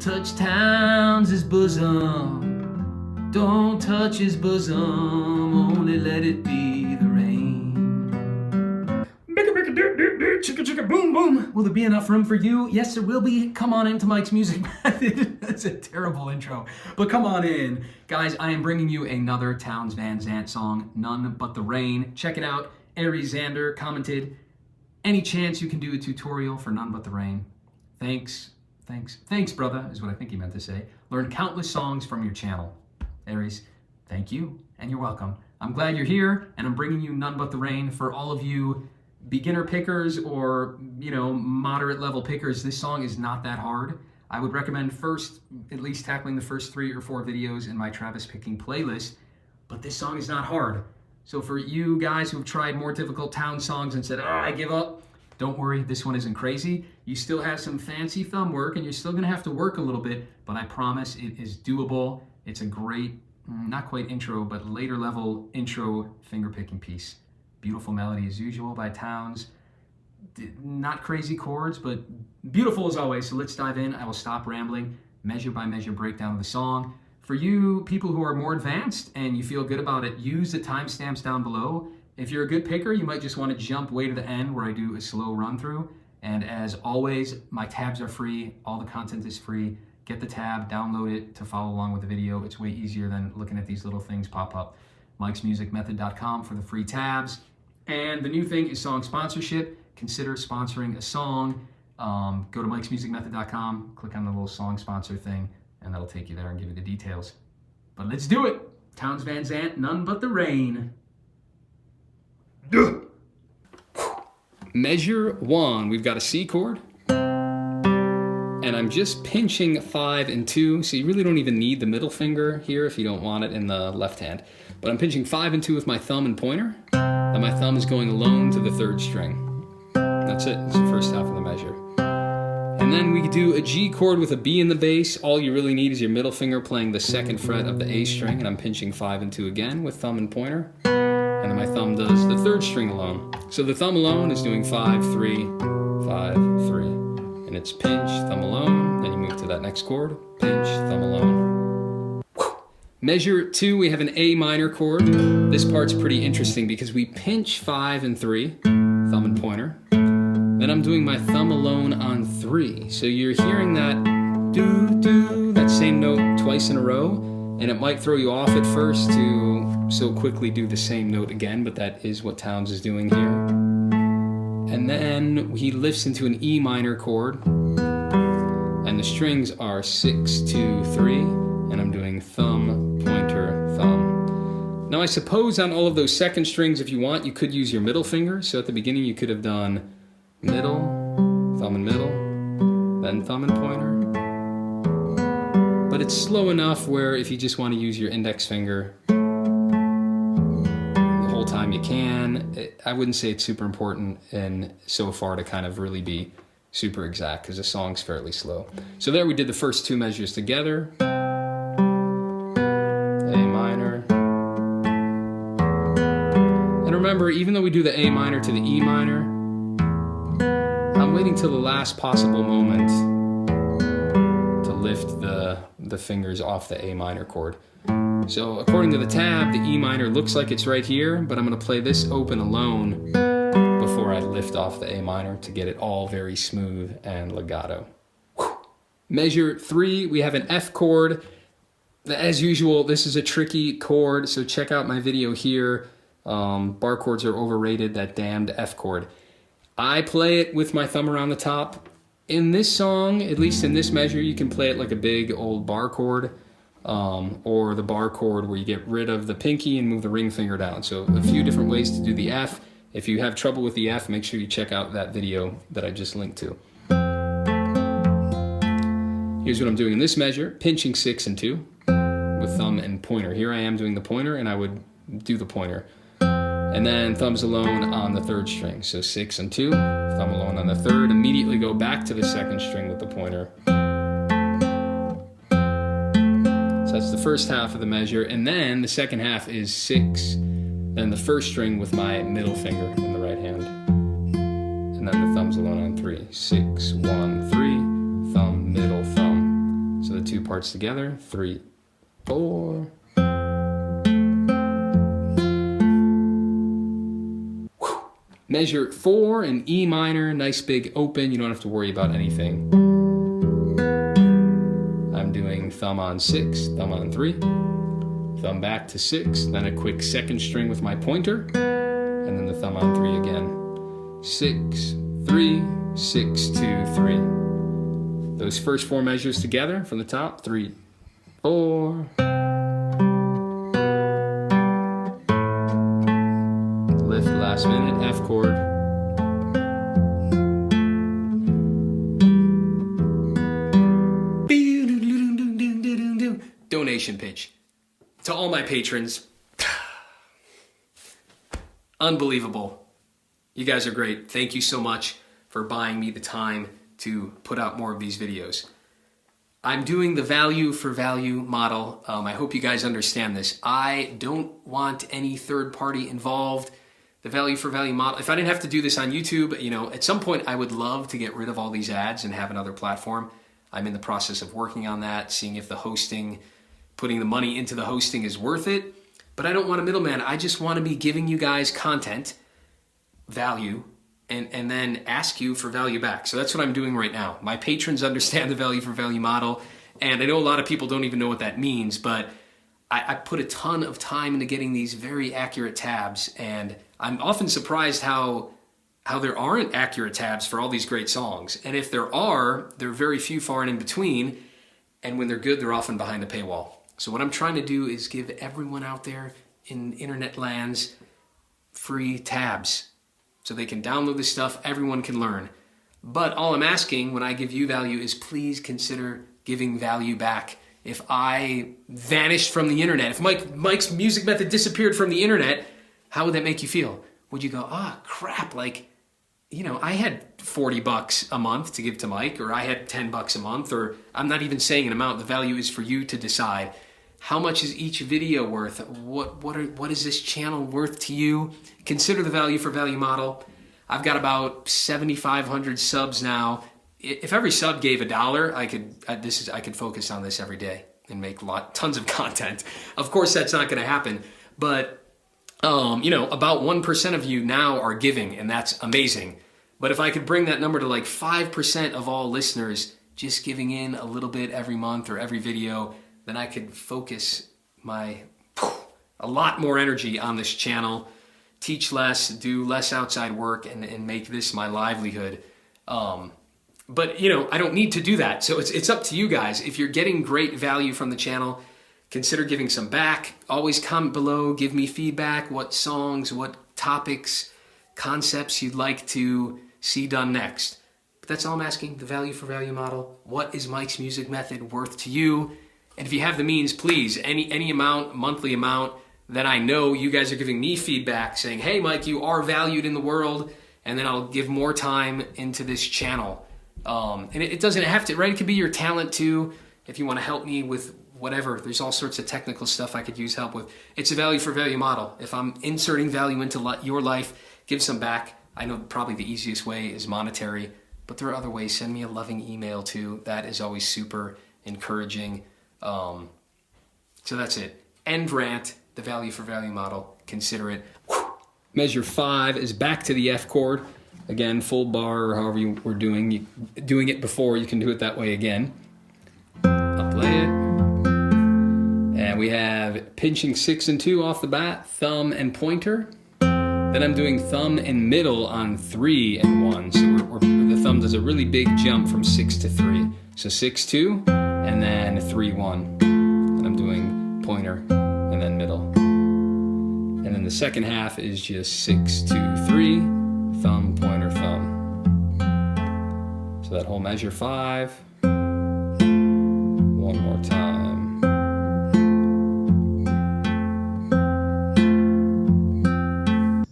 touch Towns' bosom. Don't touch his bosom, only let it be the rain. Bicka bicka dirt dirt dirt, chicka chicka boom boom. Will there be enough room for you? Yes, there will be. Come on into Mike's Music Method. That's a terrible intro, but come on in. Guys, I am bringing you another Townes Van Zandt song, None But the Rain. Check it out. Aries Xander commented, any chance you can do a tutorial for None But the Rain? Thanks, brother, is what I think he meant to say. Learn countless songs from your channel. Aries, thank you, and you're welcome. I'm glad you're here, and I'm bringing you None But the Rain. For all of you beginner pickers or, moderate level pickers, this song is not that hard. I would recommend first, at least tackling the first 3 or 4 videos in my Travis picking playlist, but this song is not hard. So for you guys who've tried more difficult Townes songs and said, I give up, don't worry, this one isn't crazy. You still have some fancy thumb work and you're still gonna have to work a little bit, but I promise it is doable. It's a great, not quite intro, but later level intro finger picking piece. Beautiful melody as usual by Townes. Not crazy chords, but beautiful as always. So let's dive in. I will stop rambling, measure by measure breakdown of the song. For you people who are more advanced and you feel good about it, use the timestamps down below. If you're a good picker, you might just want to jump way to the end where I do a slow run through. And as always, my tabs are free. All the content is free. Get the tab, download it to follow along with the video. It's way easier than looking at these little things pop up. mikesmusicmethod.com for the free tabs. And the new thing is song sponsorship. Consider sponsoring a song. Go to mikesmusicmethod.com, click on the little song sponsor thing, and that'll take you there and give you the details. But let's do it. Townes Van Zandt, None But the Rain. Measure 1, we've got a C chord, and I'm just pinching 5 and 2, so you really don't even need the middle finger here if you don't want it in the left hand. But I'm pinching 5 and 2 with my thumb and pointer, and my thumb is going alone to the 3rd string. That's it, it's the first half of the measure. And then we do a G chord with a B in the bass. All you really need is your middle finger playing the 2nd fret of the A string, and I'm pinching 5 and 2 again with thumb and pointer. And then my thumb does the 3rd string alone. So the thumb alone is doing 5, 3, 5, 3. And it's pinch, thumb alone, then you move to that next chord, pinch, thumb alone. Measure 2, we have an A minor chord. This part's pretty interesting because we pinch 5 and 3, thumb and pointer. Then I'm doing my thumb alone on 3. So you're hearing that do, that same note twice in a row, and it might throw you off at first to so quickly do the same note again, but that is what Townes is doing here. And then he lifts into an E minor chord, and the strings are 6, 2, 3, and I'm doing thumb, pointer, thumb. Now I suppose on all of those 2nd strings, if you want, you could use your middle finger. So at the beginning you could have done middle, thumb and middle, then thumb and pointer. But it's slow enough where if you just want to use your index finger the whole time you can. I wouldn't say it's super important and so far to kind of really be super exact because the song's fairly slow. So there we did the first 2 measures together. A minor. And remember, even though we do the A minor to the E minor, I'm waiting till the last possible moment to lift the fingers off the A minor chord. So according to the tab, the E minor looks like it's right here, but I'm going to play this open alone before I lift off the A minor to get it all very smooth and legato. Measure 3, we have an F chord. As usual, this is a tricky chord, so check out my video here. Bar chords are overrated, that damned F chord. I play it with my thumb around the top. In this song, at least in this measure, you can play it like a big old bar chord, or the bar chord where you get rid of the pinky and move the ring finger down. So a few different ways to do the F. If you have trouble with the F, make sure you check out that video that I just linked to. Here's what I'm doing in this measure, pinching 6 and 2 with thumb and pointer. Here I am doing the pointer, and I would do the pointer. And then thumbs alone on the 3rd string. So 6 and 2, thumb alone on the 3rd. Immediately go back to the 2nd string with the pointer. So that's the first half of the measure. And then the second half is 6, then the 1st string with my middle finger in the right hand. And then the thumbs alone on 3. 6, 1, 3, thumb, middle, thumb. two parts together. 3, 4. Whew. Measure 4 in E minor, nice big open. You don't have to worry about anything. I'm doing thumb on 6, thumb on 3, thumb back to 6, then a quick second string with my pointer, and then the thumb on 3 again. 6, 3, 6, 2, 3. Those first 4 measures together from the top. 3, 4. Lift last minute, F chord. Donation pitch. To all my patrons, unbelievable. You guys are great. Thank you so much for buying me the time to put out more of these videos. I'm doing the value for value model. I hope you guys understand this. I don't want any third party involved. The value for value model, if I didn't have to do this on YouTube, you know, at some point I would love to get rid of all these ads and have another platform. I'm in the process of working on that, seeing if the hosting, putting the money into the hosting is worth it. But I don't want a middleman. I just want to be giving you guys content, value, and then ask you for value back. So that's what I'm doing right now. My patrons understand the value for value model, and I know a lot of people don't even know what that means, but I put a ton of time into getting these very accurate tabs, and I'm often surprised how there aren't accurate tabs for all these great songs. And if there are, they're very few, far and in between, and when they're good, they're often behind the paywall. So what I'm trying to do is give everyone out there in internet lands free tabs, so they can download this stuff, everyone can learn. But all I'm asking when I give you value is please consider giving value back. If I vanished from the internet, if Mike's music method disappeared from the internet, how would that make you feel? Would you go, ah, crap, like, you know, I had $40 a month to give to Mike, or I had $10 a month, or I'm not even saying an amount. The value is for you to decide. How much is each video worth? What is this channel worth to you? Consider the value for value model. I've got about 7,500 subs now. If every sub gave $1, I could focus on this every day and make tons of content. Of course, that's not going to happen, but you know, about 1% of you now are giving, and that's amazing. But if I could bring that number to like 5% of all listeners just giving in a little bit every month or every video, then I could focus a lot more energy on this channel, teach less, do less outside work, and make this my livelihood. But you know, I don't need to do that. So it's up to you guys. If you're getting great value from the channel, consider giving some back. Always comment below, give me feedback, what songs, what topics, concepts you'd like to see done next. But that's all I'm asking, the value for value model. What is Mike's music method worth to you? And if you have the means, please, any amount, monthly amount, that I know you guys are giving me feedback saying, hey, Mike, you are valued in the world, and then I'll give more time into this channel. And it doesn't have to, right? It could be your talent too. If you want to help me with whatever, there's all sorts of technical stuff I could use help with. It's a value for value model. If I'm inserting value into your life, give some back. I know probably the easiest way is monetary, but there are other ways. Send me a loving email too. That is always super encouraging. So that's it. End rant, the value for value model. Consider it. Measure 5 is back to the F chord. Again, full bar, or however you were doing it before, you can do it that way again. I'll play it. And we have pinching 6 and 2 off the bat, thumb and pointer. Then I'm doing thumb and middle on 3 and 1. So the thumb does a really big jump from 6 to 3. So 6, 2, and then 3, 1. And I'm doing pointer and then middle. And then the second half is just 6, 2, 3, thumb, pointer, thumb. So that whole measure 5. One more time.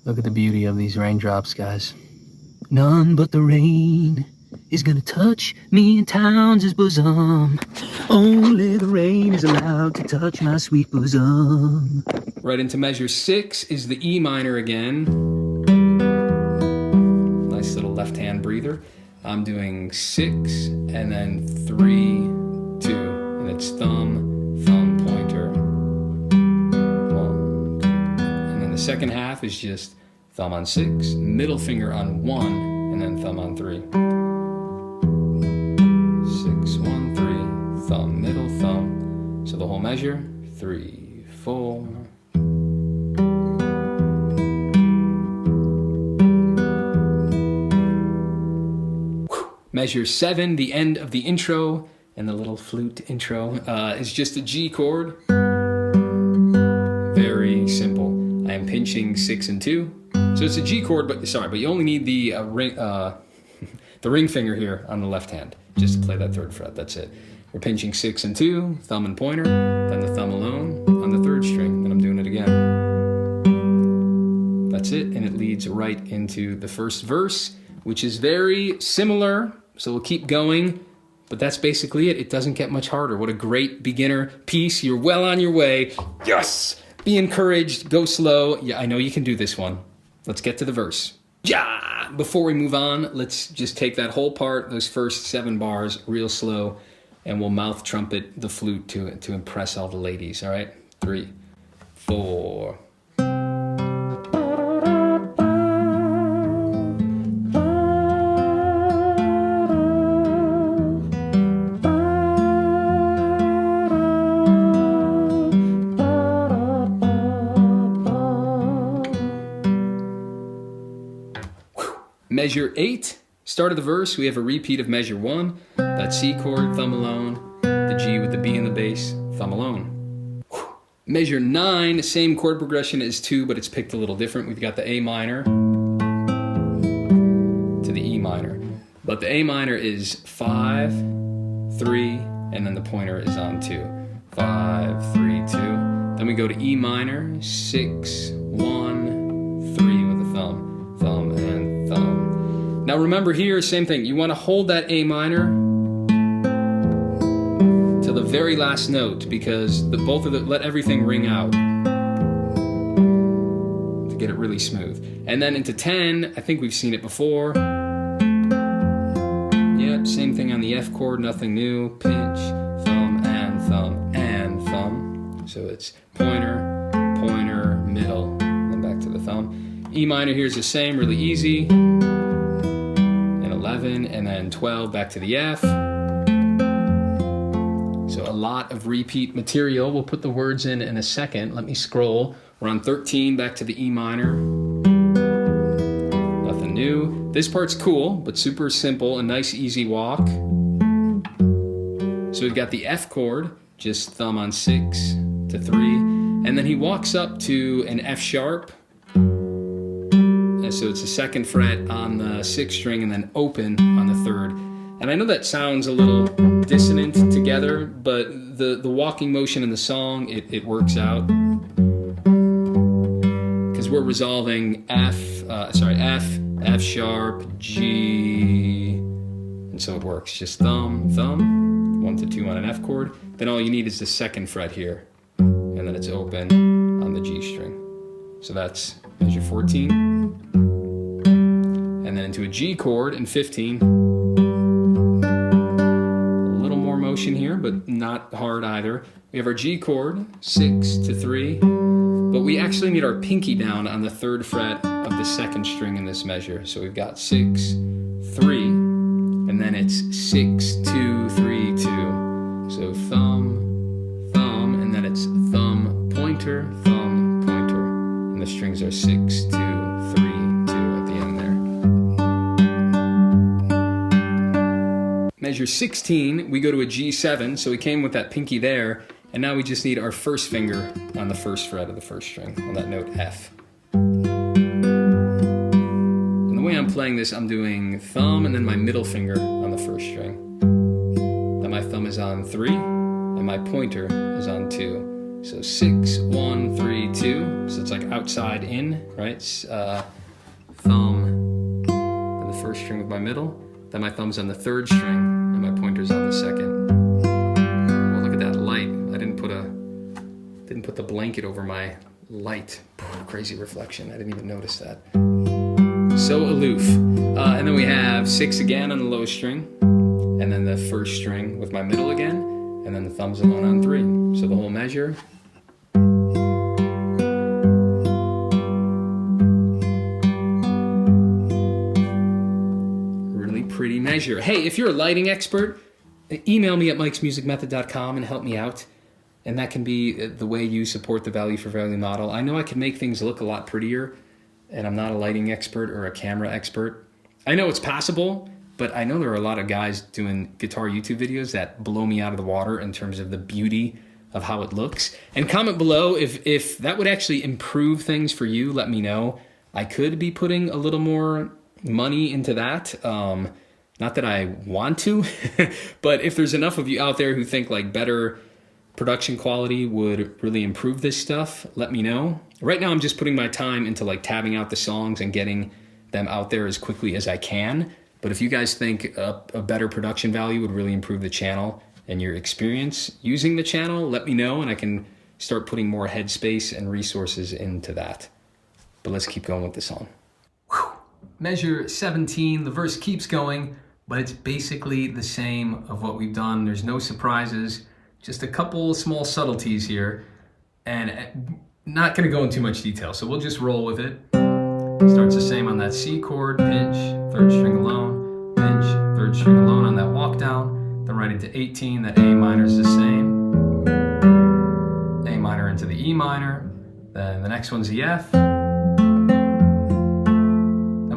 Look at the beauty of these raindrops, guys. None but the rain is gonna touch me in Towns' bosom. Only the rain is allowed to touch my sweet bosom. Right into measure 6 is the E minor again. Nice little left hand breather. I'm doing 6 and then 3, 2, and it's thumb, thumb, pointer. 1, 2. And then the second half is just thumb on 6, middle finger on 1, and then thumb on 3. 6, 1, 3, thumb, middle, thumb. So the whole measure, 3, 4. Measure 7, the end of the intro, and the little flute intro is just a G chord. Very simple. I am pinching 6 and 2. So it's a G chord, but you only need the ring finger here on the left hand, just to play that 3rd fret, that's it. We're pinching 6 and 2, thumb and pointer, then the thumb alone on the 3rd string, then I'm doing it again. That's it, and it leads right into the first verse, which is very similar. So we'll keep going, but that's basically it. It doesn't get much harder. What a great beginner piece. You're well on your way. Yes! Be encouraged. Go slow. Yeah, I know you can do this one. Let's get to the verse. Yeah! Before we move on, let's just take that whole part, those first 7 bars, real slow, and we'll mouth trumpet the flute to impress all the ladies, all right? 3, 4... Measure 8, start of the verse, we have a repeat of measure 1, that C chord, thumb alone, the G with the B in the bass, thumb alone. Measure 9, same chord progression as 2, but it's picked a little different. We've got the A minor to the E minor, but the A minor is 5, 3, and then the pointer is on 2. 5, 3, 2. Then we go to E minor, 6, 1, 3 with the thumb, thumb, and thumb. Now remember here, same thing. You want to hold that A minor to the very last note because both of them, let everything ring out to get it really smooth. And then into 10, I think we've seen it before. Yep, same thing on the F chord, nothing new. Pinch, thumb, and thumb, and thumb. So it's pointer, pointer, middle, then back to the thumb. E minor here is the same, really easy. 11, and then 12 back to the F. So a lot of repeat material. We'll put the words in a second. Let me scroll. We're on 13, back to the E minor. Nothing new. This part's cool, but super simple, a nice easy walk. So we've got the F chord, just thumb on 6 to 3, and then he walks up to an F sharp. So it's the 2nd fret on the 6th string and then open on the 3rd. And I know that sounds a little dissonant together, but the walking motion in the song, it works out. Because we're resolving F, F sharp, G, and so it works. Just thumb, thumb, 1 to 2 on an F chord. Then all you need is the 2nd fret here, and then it's open on the G string. So that's measure 14. And then into a G chord in 15. A little more motion here, but not hard either. We have our G chord, 6 to 3, but we actually need our pinky down on the 3rd fret of the 2nd string in this measure. So we've got 6, 3, and then it's 6, 2, 3, 2. So thumb, thumb, and then it's thumb, pointer, thumb, pointer. And the strings are 6, 2, 3, 2 at the end there. Measure 16, we go to a G7, so we came with that pinky there, and now we just need our 1st finger on the 1st fret of the 1st string, on that note F. And the way I'm playing this, I'm doing thumb and then my middle finger on the 1st string. Then my thumb is on 3, and my pointer is on 2. So 6, 1, 3, 2, so it's like outside in, right? Thumb, and the 1st string with my middle. Then my thumb's on the 3rd string, and my pointer's on the 2nd. Well, look at that light. I didn't put the blanket over my light. Crazy reflection. I didn't even notice that. So aloof. And then we have 6 again on the lowest string, and then the 1st string with my middle again, and then the thumbs alone on 3. So the whole measure. Really pretty measure. Hey, if you're a lighting expert, email me at mikesmusicmethod.com and help me out. And that can be the way you support the value for value model. I know I can make things look a lot prettier, and I'm not a lighting expert or a camera expert. I know it's possible, but I know there are a lot of guys doing guitar YouTube videos that blow me out of the water in terms of the beauty of how it looks. And comment below if that would actually improve things for you, let me know. I could be putting a little more money into that. Not that I want to, but if there's enough of you out there who think like better production quality would really improve this stuff, let me know. Right now I'm just putting my time into like tabbing out the songs and getting them out there as quickly as I can. But if you guys think a better production value would really improve the channel and your experience using the channel, let me know and I can start putting more headspace and resources into that. But let's keep going with the song. Whew. Measure 17, the verse keeps going, but it's basically the same of what we've done. There's no surprises. Just a couple small subtleties here, and not gonna go into too much detail, so we'll just roll with it. Starts the same on that C chord, pinch, 3rd string alone, pinch, 3rd string alone on that walk down, then right into 18, that A minor is the same, A minor into the E minor, then the next one's the F, then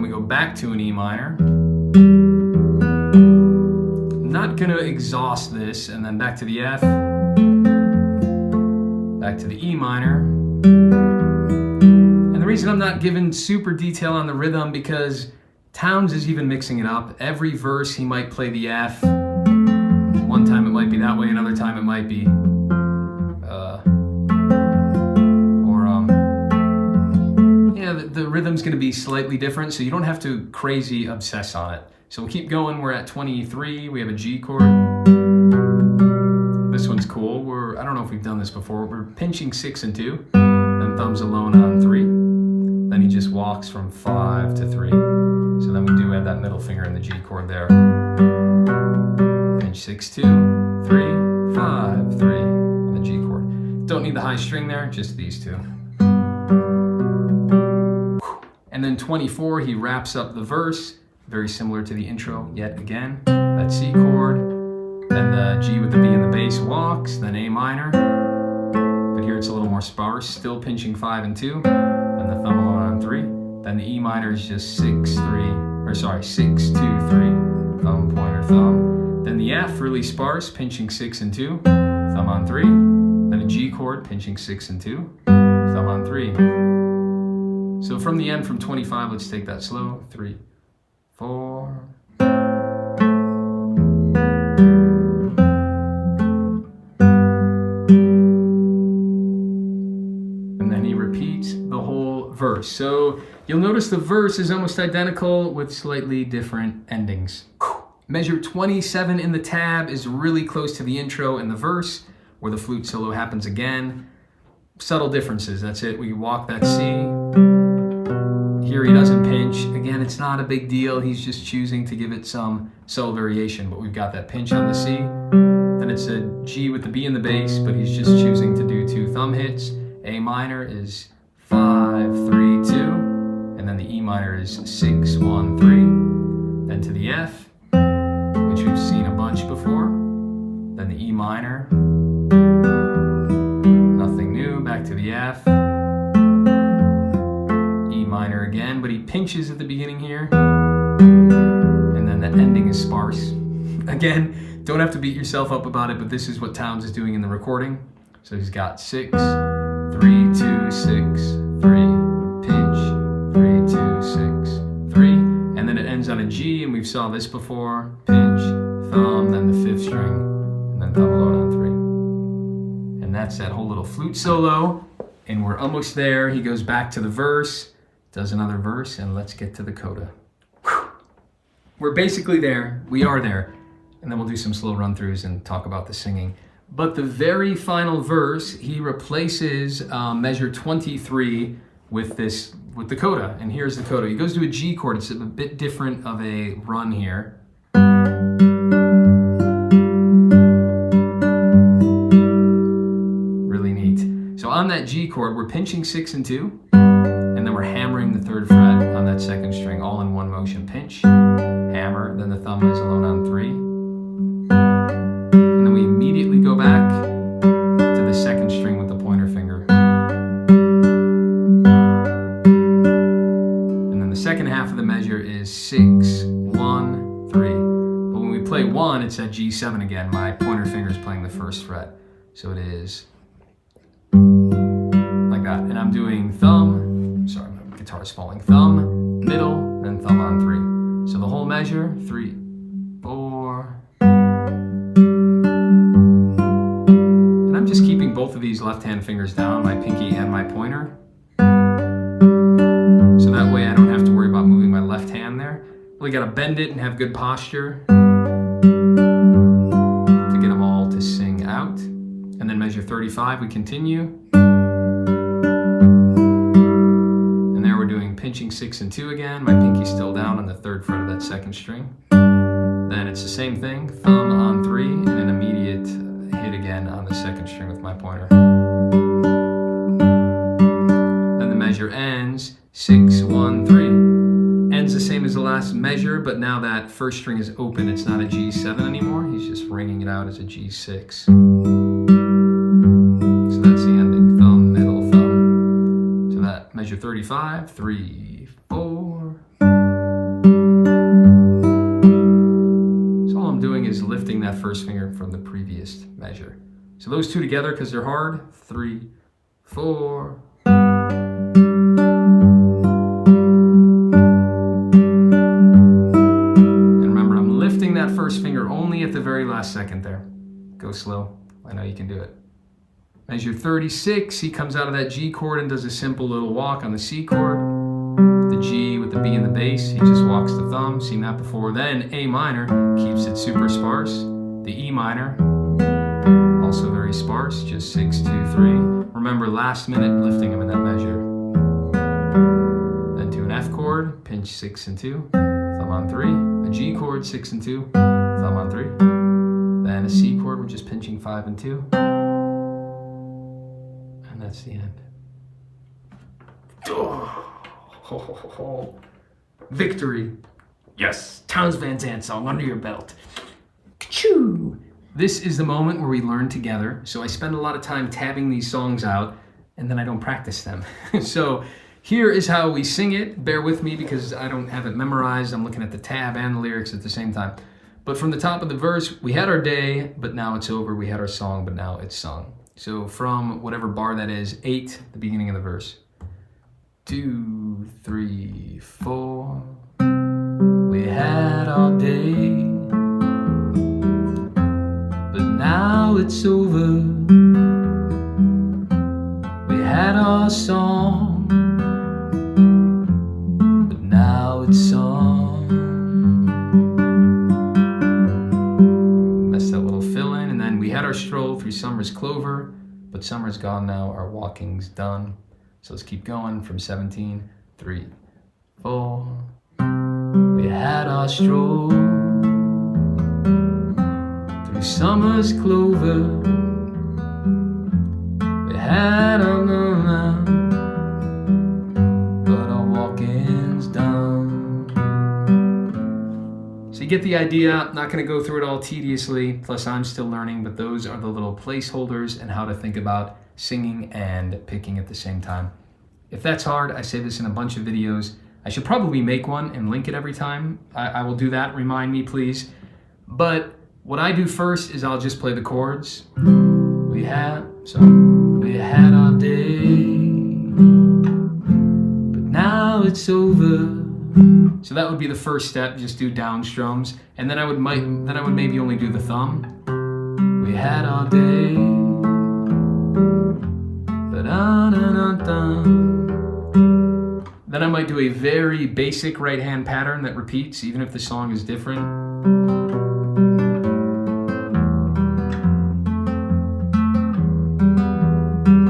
we go back to an E minor, not gonna exhaust this, and then back to the F, back to the E minor. And the reason I'm not giving super detail on the rhythm because Townes is even mixing it up. Every verse he might play the F. One time it might be that way, another time it might be the rhythm's gonna be slightly different, so you don't have to crazy obsess on it. So we'll keep going. We're at 23. We have a G chord. This one's cool. I don't know if we've done this before. We're pinching 6 and 2, then thumbs alone on 3. Then he just walks from 5 to 3. So then we do add that middle finger in the G chord there. Pinch 6, 2, 3, 5, 3 on the G chord. Don't need the high string there, just these two. And then 24, he wraps up the verse. Very similar to the intro yet again. That C chord, then the G with the B and the bass walks, then A minor. But here it's a little more sparse, still pinching 5 and 2, then the thumb alone on 3. Then the E minor is just 6, 2, 3, thumb, pointer, thumb. Then the F, really sparse, pinching 6 and 2, thumb on 3. Then a G chord, pinching 6 and 2, thumb on 3. So from the end, from 25, let's take that slow. 3, 4. And then he repeats the whole verse. So you'll notice the verse is almost identical with slightly different endings. Measure 27 in the tab is really close to the intro and the verse, where the flute solo happens again. Subtle differences, that's it. We walk that C. Here he doesn't pinch. Again, it's not a big deal. He's just choosing to give it some subtle variation, but we've got that pinch on the C. Then it's a G with the B in the bass, but he's just choosing to do 2 thumb hits. A minor is 5, 3, 2, and then the E minor is 6, 1, 3. Then to the F, which we've seen a bunch before. Then the E minor. Nothing new. Back to the F. Minor again, but he pinches at the beginning here, and then the ending is sparse. Again, don't have to beat yourself up about it, but this is what Townes is doing in the recording. So he's got 6, 3, 2, 6, 3, pinch, 3, 2, 6, 3, and then it ends on a G, and we've saw this before. Pinch, thumb, then the 5th string, and then thumb alone on 3. And that's that whole little flute solo, and we're almost there. He goes back to the verse, does another verse, and let's get to the coda. Whew. We're basically there. We are there. And then we'll do some slow run-throughs and talk about the singing. But the very final verse, he replaces measure 23 with the coda. And here's the coda. He goes to a G chord. It's a bit different of a run here. chord, we're pinching 6 and 2, and then we're hammering the 3rd fret on that 2nd string, all in one motion. Pinch, hammer, then the thumb is alone on 3. And then we immediately go back to the 2nd string with the pointer finger. And then the second half of the measure is 6, 1, 3. But when we play 1, it's at G7 again. My pointer finger is playing the 1st fret. So it is like that. And I'm doing thumb, sorry, my guitar's falling. Thumb, middle, then thumb on 3. So the whole measure, 3, 4. And I'm just keeping both of these left-hand fingers down, my pinky and my pointer. So that way I don't have to worry about moving my left hand there. Really gotta bend it and have good posture to get them all to sing out. And then measure 35, we continue. And there we're doing pinching 6 and 2 again. My pinky's still down on the 3rd fret of that 2nd string. Then it's the same thing, thumb on 3, and an immediate hit again on the 2nd string with my pointer. Then the measure ends, 6, 1, 3. Ends the same as the last measure, but now that 1st string is open, it's not a G7 anymore. He's just ringing it out as a G6. So that's the ending, thumb, middle, thumb. So that measure 35, 3, 4. So all I'm doing is lifting that 1st finger from the previous measure. So those two together, because they're hard, 3, 4. That 1st finger only at the very last second there. Go slow. I know you can do it. Measure 36, he comes out of that G chord and does a simple little walk on the C chord. The G with the B in the bass, he just walks the thumb. Seen that before. Then A minor, keeps it super sparse. The E minor, also very sparse, just 6, 2, 3. Remember, last minute lifting him in that measure. Then to an F chord, pinch 6 and 2, thumb on 3. A G chord, 6 and 2, thumb on 3. Then a C chord, we're just pinching 5 and 2. And that's the end. Oh, victory. Yes, Townes Van Zandt song under your belt. Ka-choo! This is the moment where we learn together. So I spend a lot of time tabbing these songs out, and then I don't practice them. So here is how we sing it. Bear with me because I don't have it memorized. I'm looking at the tab and the lyrics at the same time. But from the top of the verse, we had our day, but now it's over. We had our song, but now it's sung. So from whatever bar that is, 8, the beginning of the verse. 2, 3, 4. We had our day, but now it's over. We had our song, but now it's sung. Messed that little fill in, and then we had our stroll through summer's clover, but summer's gone now, our walking's done. So let's keep going from 17, 3, 4. We had our stroll through summer's clover. We had our love, but our walking's done. So you get the idea. I'm not going to go through it all tediously, plus I'm still learning, but those are the little placeholders and how to think about singing and picking at the same time. If that's hard, I say this in a bunch of videos. I should probably make one and link it every time. I will do that, remind me please. But what I do first is I'll just play the chords. We had our day, but now it's over. So that would be the first step, just do down strums. And then I would maybe only do the thumb. We had our day, but then I might do a very basic right hand pattern that repeats even if the song is different.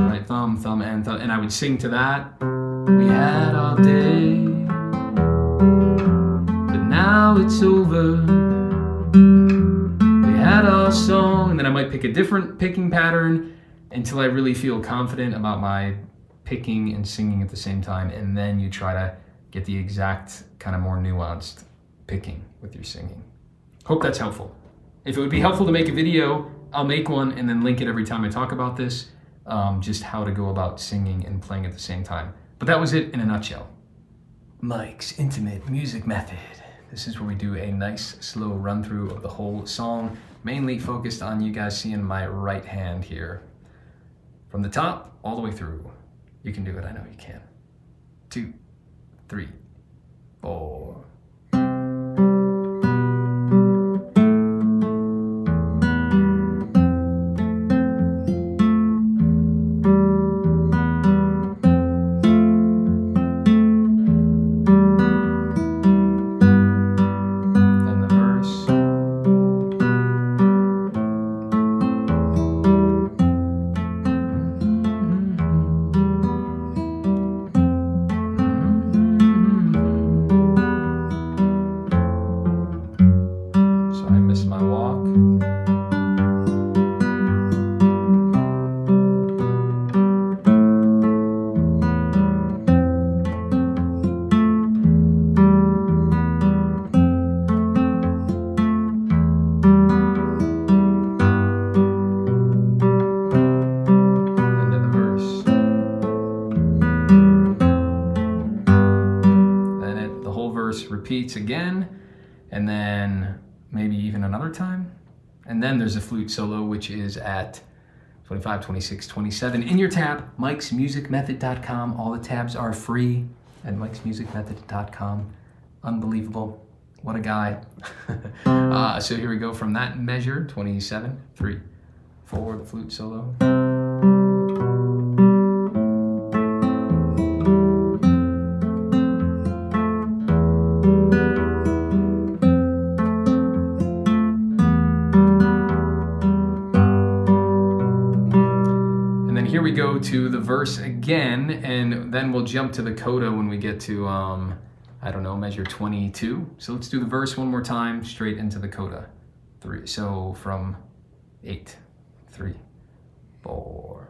Right, thumb, thumb, and thumb, and I would sing to that. We had our day, but now it's over. We had our song, and then I might pick a different picking pattern until I really feel confident about my picking and singing at the same time, and then you try to get the exact kind of more nuanced picking with your singing. Hope that's helpful. If it would be helpful to make a video, I'll make one and then link it every time I talk about this, just how to go about singing and playing at the same time. But that was it in a nutshell. Mike's Intimate Music Method. This is where we do a nice slow run through of the whole song, mainly focused on you guys seeing my right hand here. From the top all the way through. You can do it, I know you can. 2, 3, 4. Repeats again, and then maybe even another time, and then there's a flute solo, which is at 25, 26, 27 in your tab, mikesmusicmethod.com. All the tabs are free at mikesmusicmethod.com. Unbelievable, what a guy. So here we go from that measure, 27, 3, 4, the flute solo. Here we go to the verse again, and then we'll jump to the coda when we get to, I don't know, measure 22. So let's do the verse one more time, straight into the coda. 3, so from 8, 3, 4.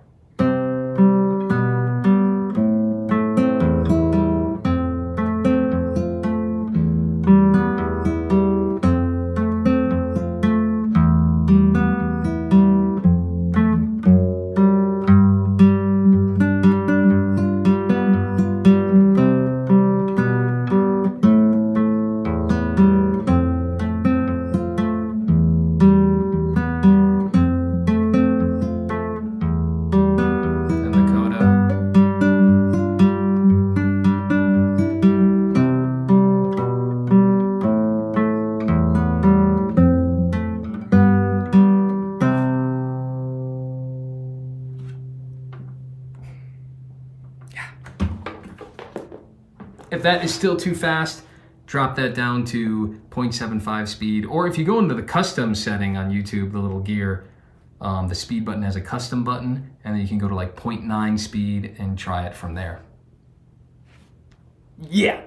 If that is still too fast, drop that down to 0.75 speed. Or if you go into the custom setting on YouTube, the little gear, the speed button has a custom button, and then you can go to like 0.9 speed and try it from there. Yeah.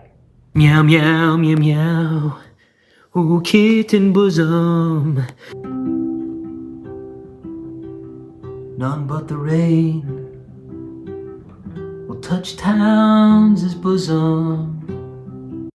Meow, meow, meow, meow. Oh, kitten bosom. None but the rain will touch Towns' bosom.